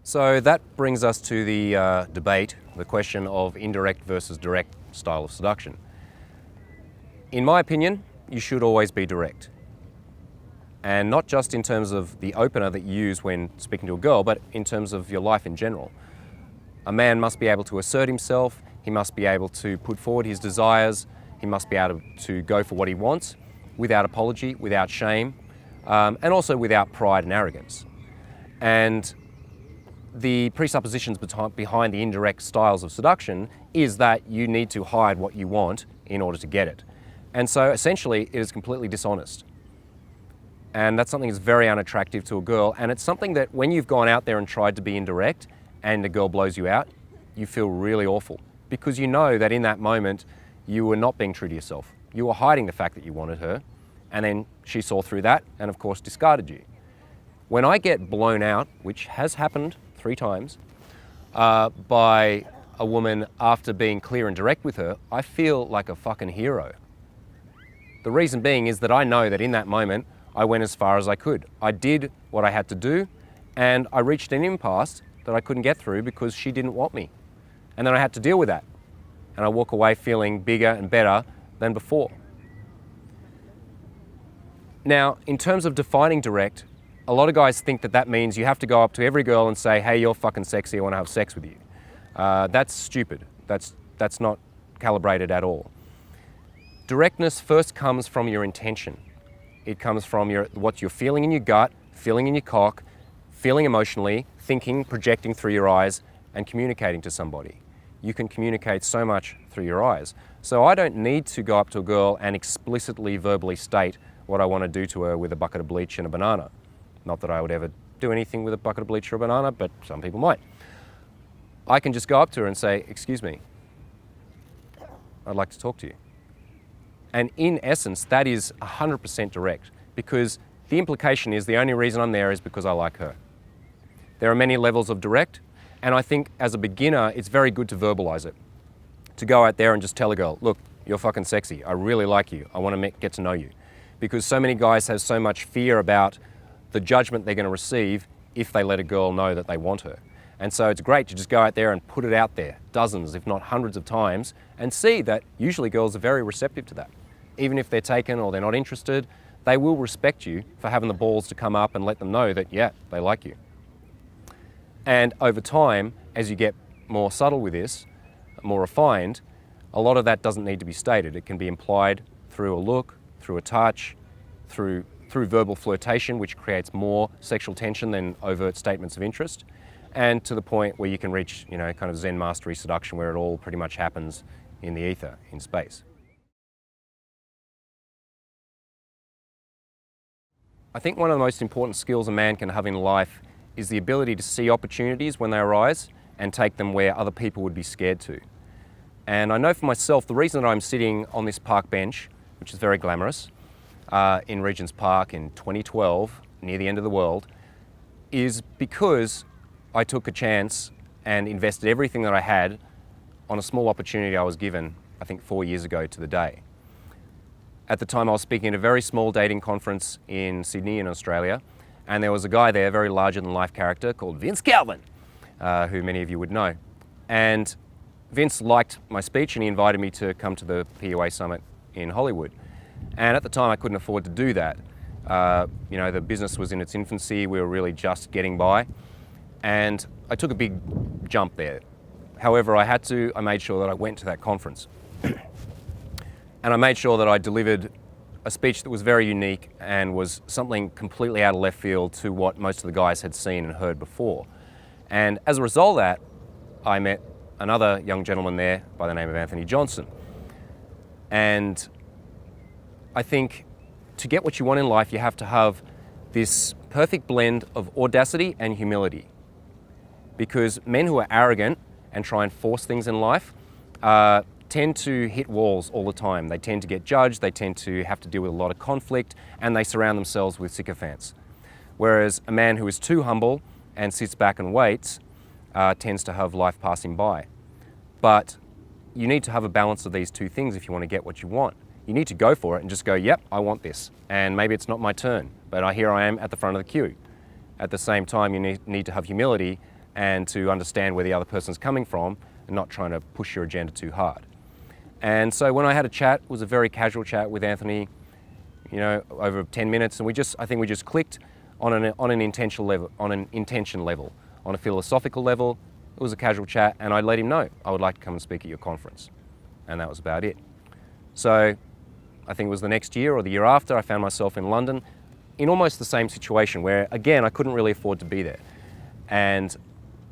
So that brings us to the debate, the question of indirect versus direct style of seduction. In my opinion, you should always be direct. And not just in terms of the opener that you use when speaking to a girl, but in terms of your life in general. A man must be able to assert himself, he must be able to put forward his desires, he must be able to go for what he wants without apology, without shame, and also without pride and arrogance. And the presuppositions behind the indirect styles of seduction is that you need to hide what you want in order to get it. And so essentially it is completely dishonest. And that's something that's very unattractive to a girl, and it's something that when you've gone out there and tried to be indirect and a girl blows you out, you feel really awful because you know that in that moment you were not being true to yourself. You were hiding the fact that you wanted her, and then she saw through that and of course discarded you. When I get blown out, which has happened 3 times, by a woman after being clear and direct with her, I feel like a fucking hero. The reason being is that I know that in that moment I went as far as I could. I did what I had to do, and I reached an impasse that I couldn't get through because she didn't want me. And then I had to deal with that. And I walk away feeling bigger and better than before. Now, in terms of defining direct, a lot of guys think that that means you have to go up to every girl and say, hey, you're fucking sexy, I want to have sex with you. That's stupid. That's not calibrated at all. Directness first comes from your intention. It comes from what you're feeling in your gut, feeling in your cock, feeling emotionally, thinking, projecting through your eyes, and communicating to somebody. You can communicate so much through your eyes. So I don't need to go up to a girl and explicitly verbally state what I want to do to her with a bucket of bleach and a banana. Not that I would ever do anything with a bucket of bleach or a banana, but some people might. I can just go up to her and say, excuse me, I'd like to talk to you. And in essence, that is 100% direct, because the implication is the only reason I'm there is because I like her. There are many levels of direct, and I think as a beginner, it's very good to verbalize it. To go out there and just tell a girl, look, you're fucking sexy, I really like you, I want to get to know you. Because so many guys have so much fear about the judgment they're going to receive if they let a girl know that they want her. And so it's great to just go out there and put it out there, dozens, if not hundreds of times, and see that usually girls are very receptive to that. Even if they're taken or they're not interested, they will respect you for having the balls to come up and let them know that, yeah, they like you. And over time, as you get more subtle with this, more refined, a lot of that doesn't need to be stated. It can be implied through a look, through a touch, through verbal flirtation, which creates more sexual tension than overt statements of interest, and to the point where you can reach, kind of Zen mastery seduction, where it all pretty much happens in the ether, in space. I think one of the most important skills a man can have in life is the ability to see opportunities when they arise and take them where other people would be scared to. And I know for myself, the reason that I'm sitting on this park bench, which is very glamorous, in Regent's Park in 2012, near the end of the world, is because I took a chance and invested everything that I had on a small opportunity I was given, I think 4 years ago to the day. At the time I was speaking at a very small dating conference in Sydney in Australia, and there was a guy there, a very larger than life character called Vince Calvin, who many of you would know. And Vince liked my speech and he invited me to come to the PUA Summit in Hollywood. And at the time I couldn't afford to do that. The business was in its infancy, we were really just getting by. And I took a big jump there. However, I made sure that I went to that conference. And I made sure that I delivered a speech that was very unique and was something completely out of left field to what most of the guys had seen and heard before. And as a result of that, I met another young gentleman there by the name of Anthony Johnson. And I think to get what you want in life, you have to have this perfect blend of audacity and humility. Because men who are arrogant and try and force things in life tend to hit walls all the time. They tend to get judged, they tend to have to deal with a lot of conflict, and they surround themselves with sycophants. Whereas a man who is too humble and sits back and waits tends to have life passing by. But you need to have a balance of these two things if you want to get what you want. You need to go for it and just go, yep, I want this. And maybe it's not my turn, but here I am at the front of the queue. At the same time, you need to have humility and to understand where the other person's coming from and not trying to push your agenda too hard. And so when I had a chat, it was a very casual chat with Anthony, you know, over 10 minutes, and I think we just clicked on an intention level, on a philosophical level. It was a casual chat, and I let him know I would like to come and speak at your conference, and that was about it. So I think it was the next year or the year after, I found myself in London in almost the same situation where, again, I couldn't really afford to be there. And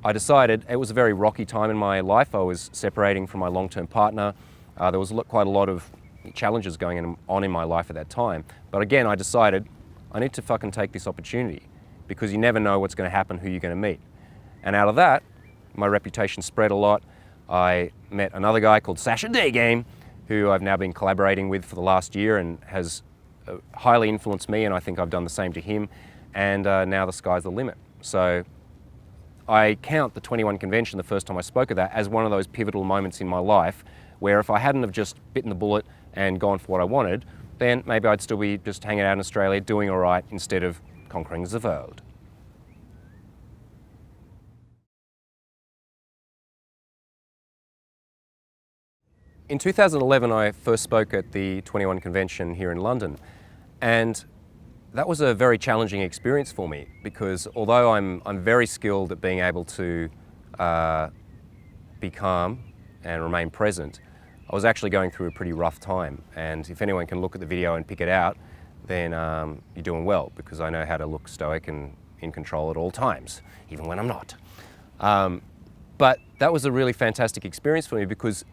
I decided, it was a very rocky time in my life. I was separating from my long-term partner. There was quite a lot of challenges going on in my life at that time. But again, I decided I need to fucking take this opportunity, because you never know what's going to happen, who you're going to meet. And out of that, my reputation spread a lot. I met another guy called Sasha Day, who I've now been collaborating with for the last year and has highly influenced me, and I think I've done the same to him. And now the sky's the limit. So I count the 21 convention, the first time I spoke of that, as one of those pivotal moments in my life where if I hadn't have just bitten the bullet and gone for what I wanted, then maybe I'd still be just hanging out in Australia doing all right instead of conquering the world. In 2011, I first spoke at the 21 convention here in London, and that was a very challenging experience for me, because although I'm very skilled at being able to be calm and remain present, I was actually going through a pretty rough time. And if anyone can look at the video and pick it out, then you're doing well, because I know how to look stoic and in control at all times, even when I'm not. But that was a really fantastic experience for me, because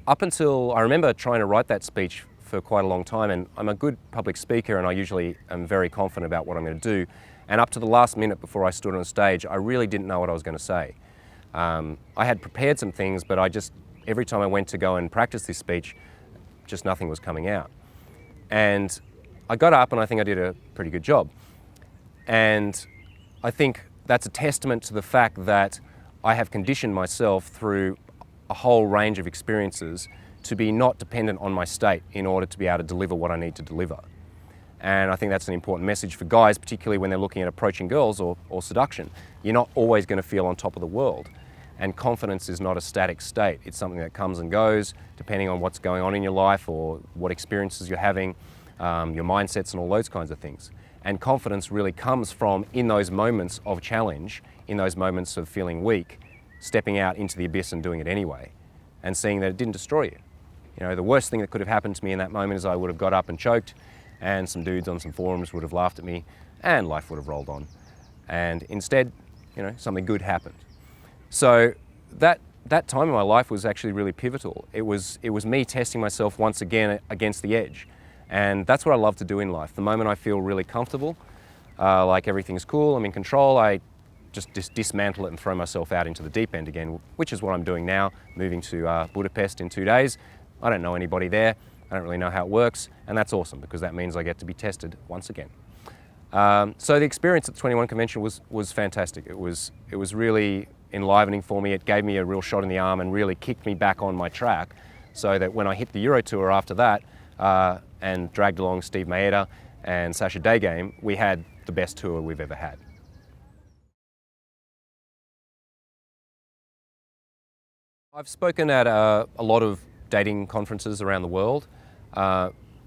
up until I remember trying to write that speech for quite a long time, and I'm a good public speaker and I usually am very confident about what I'm going to do, and up to the last minute before I stood on stage, I really didn't know what I was going to say. I had prepared some things, but every time I went to go and practice this speech, just nothing was coming out. And I got up and I think I did a pretty good job. And I think that's a testament to the fact that I have conditioned myself through a whole range of experiences to be not dependent on my state in order to be able to deliver what I need to deliver. And I think that's an important message for guys, particularly when they're looking at approaching girls or seduction. You're not always going to feel on top of the world. And confidence is not a static state. It's something that comes and goes depending on what's going on in your life or what experiences you're having, your mindsets and all those kinds of things. And confidence really comes from, in those moments of challenge, in those moments of feeling weak, stepping out into the abyss and doing it anyway, and seeing that it didn't destroy you. You know, the worst thing that could have happened to me in that moment is I would have got up and choked, and some dudes on some forums would have laughed at me, and life would have rolled on. And instead, you know, something good happened. So that time in my life was actually really pivotal. It was me testing myself once again against the edge. And that's what I love to do in life. The moment I feel really comfortable, like everything's cool, I'm in control, I just dismantle it and throw myself out into the deep end again, which is what I'm doing now, moving to Budapest in 2 days. I don't know anybody there, I don't really know how it works, and that's awesome because that means I get to be tested once again. So the experience at the 21 convention was fantastic. It was really enlivening for me. It gave me a real shot in the arm and really kicked me back on my track, so that when I hit the Euro Tour after that and dragged along Steve Maeda and Sasha Day, we had the best tour we've ever had. I've spoken at a lot of dating conferences around the world,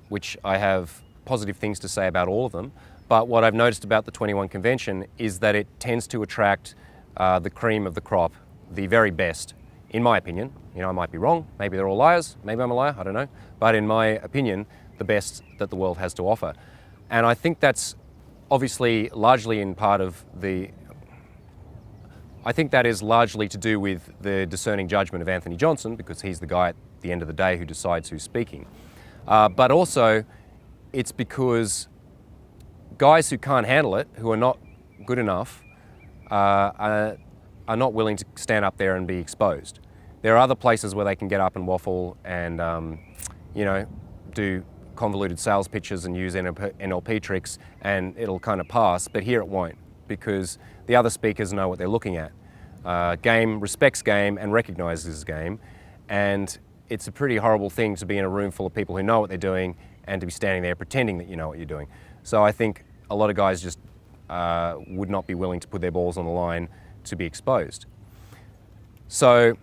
which I have positive things to say about all of them. But what I've noticed about the 21 convention is that it tends to attract the cream of the crop, the very best, in my opinion. You know, I might be wrong, maybe they're all liars, maybe I'm a liar, I don't know. But in my opinion, the best that the world has to offer. And I think that's obviously largely in part of I think that is largely to do with the discerning judgment of Anthony Johnson, because he's the guy at the end of the day who decides who's speaking. But also, it's because guys who can't handle it, who are not good enough, are not willing to stand up there and be exposed. There are other places where they can get up and waffle and, you know, do convoluted sales pitches and use NLP tricks, and it'll kind of pass, but here it won't, because the other speakers know what they're looking at. Game respects game and recognizes game, and it's a pretty horrible thing to be in a room full of people who know what they're doing and to be standing there pretending that you know what you're doing. So I think a lot of guys just would not be willing to put their balls on the line to be exposed. So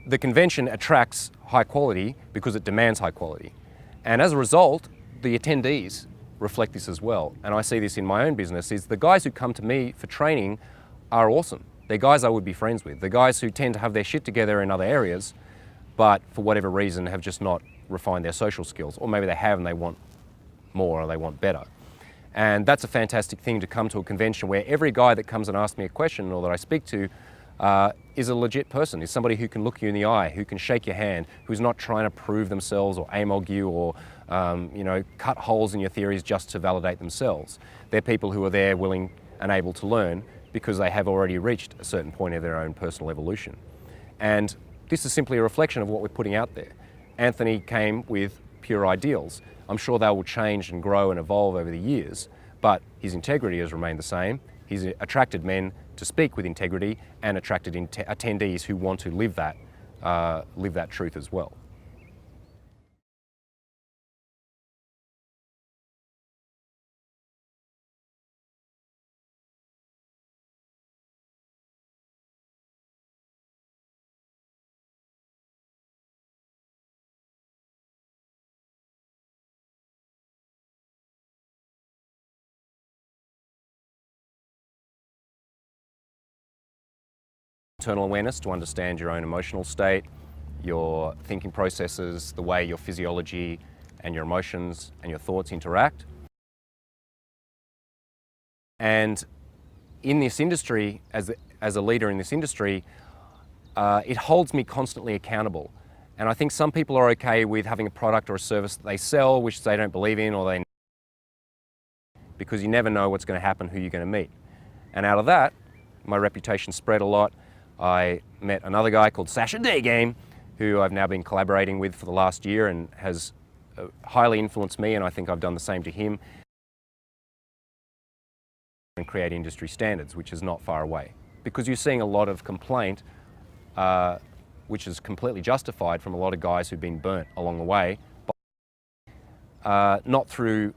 the convention attracts high quality because it demands high quality. And as a result, the attendees reflect this as well. And I see this in my own business, is the guys who come to me for training are awesome. They're guys I would be friends with. The guys who tend to have their shit together in other areas, but for whatever reason have just not refined their social skills. Or maybe they have and they want more or they want better. And that's a fantastic thing, to come to a convention where every guy that comes and asks me a question or that I speak to is a legit person, is somebody who can look you in the eye, who can shake your hand, who's not trying to prove themselves or amog you or cut holes in your theories just to validate themselves. They're people who are there willing and able to learn because they have already reached a certain point of their own personal evolution. And this is simply a reflection of what we're putting out there. Anthony came with pure ideals. I'm sure they will change and grow and evolve over the years, but his integrity has remained the same. He's attracted men to speak with integrity and attracted attendees who want to live that truth as well. Internal awareness to understand your own emotional state, your thinking processes, the way your physiology and your emotions and your thoughts interact. And in this industry, as a leader in this industry, it holds me constantly accountable. And I think some people are okay with having a product or a service that they sell which they don't believe in, or because you never know what's going to happen, who you're going to meet. And out of that, my reputation spread a lot. I met another guy called Sasha D-Game, who I've now been collaborating with for the last year and has highly influenced me, and I think I've done the same to him, and create industry standards, which is not far away. Because you're seeing a lot of complaint, which is completely justified, from a lot of guys who've been burnt along the way, not through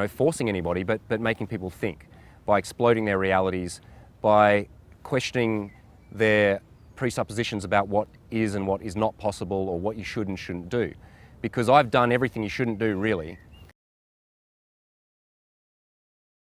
forcing anybody, but making people think, by exploding their realities, by questioning their presuppositions about what is and what is not possible, or what you should and shouldn't do. Because I've done everything you shouldn't do, really,